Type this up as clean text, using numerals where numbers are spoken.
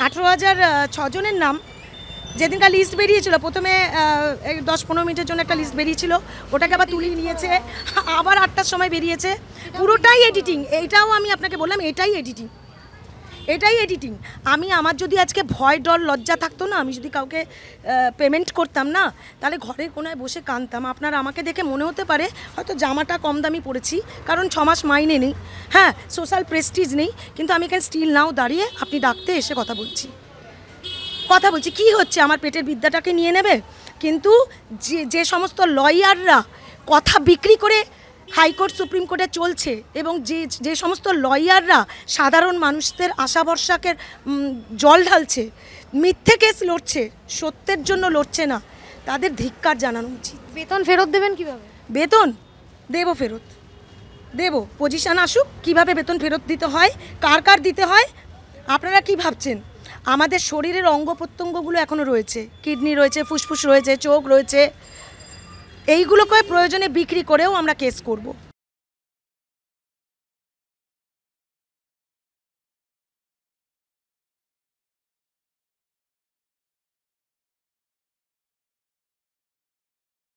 18,006 জনের নাম যেদিনকার লিস্ট বেরিয়েছিল, প্রথমে 10-15 মিনিটের জন্য একটা লিস্ট বেরিয়েছিল, ওটাকে আবার তুলিয়ে নিয়েছে, আবার 8টার সময় বেরিয়েছে। পুরোটাই এডিটিং। এইটাও আমি আপনাকে বললাম, এটাই এডিটিং। আমার যদি আজকে ভয় ডর লজ্জা থাকতো না, আমি যদি কাউকে পেমেন্ট করতাম না, তাহলে ঘরের কোনায় বসে কাঁদতাম। আপনার আমাকে দেখে মনে হতে পারে হয়তো জামাটা কম দামি পরেছি, কারণ 6 মাস মাইনে নেই, হ্যাঁ, সোশ্যাল প্রেস্টিজ নেই, কিন্তু আমি এখানে স্টিল নাও দাঁড়িয়ে আপনি ডাকতে এসে কথা বলছি। কি হচ্ছে, আমার পেটের বিদ্যাটাকে নিয়ে নেবে? কিন্তু যে সমস্ত লয়াররা কথা বিক্রি করে হাইকোর্ট সুপ্রিম কোর্টে চলছে, এবং যে সমস্ত লয়াররা সাধারণ মানুষদের আশা ভরসাকে জল ঢালছে, মিথ্যে কেস লড়ছে, সত্যের জন্য লড়ছে না, তাদের ধিক্কার জানানো উচিত। বেতন ফেরত দেবেন কিভাবে? বেতন দেব, পজিশন আসুক, কিভাবে বেতন ফেরত দিতে হয়, কার দিতে হয়। আপনারা কি ভাবছেন আমাদের শরীরের অঙ্গ প্রত্যঙ্গগুলো এখনও রয়েছে, কিডনি রয়েছে, ফুসফুস রয়েছে, চোখ রয়েছে, এইগুলোকে প্রয়োজনে বিক্রি করেও আমরা কেস করব।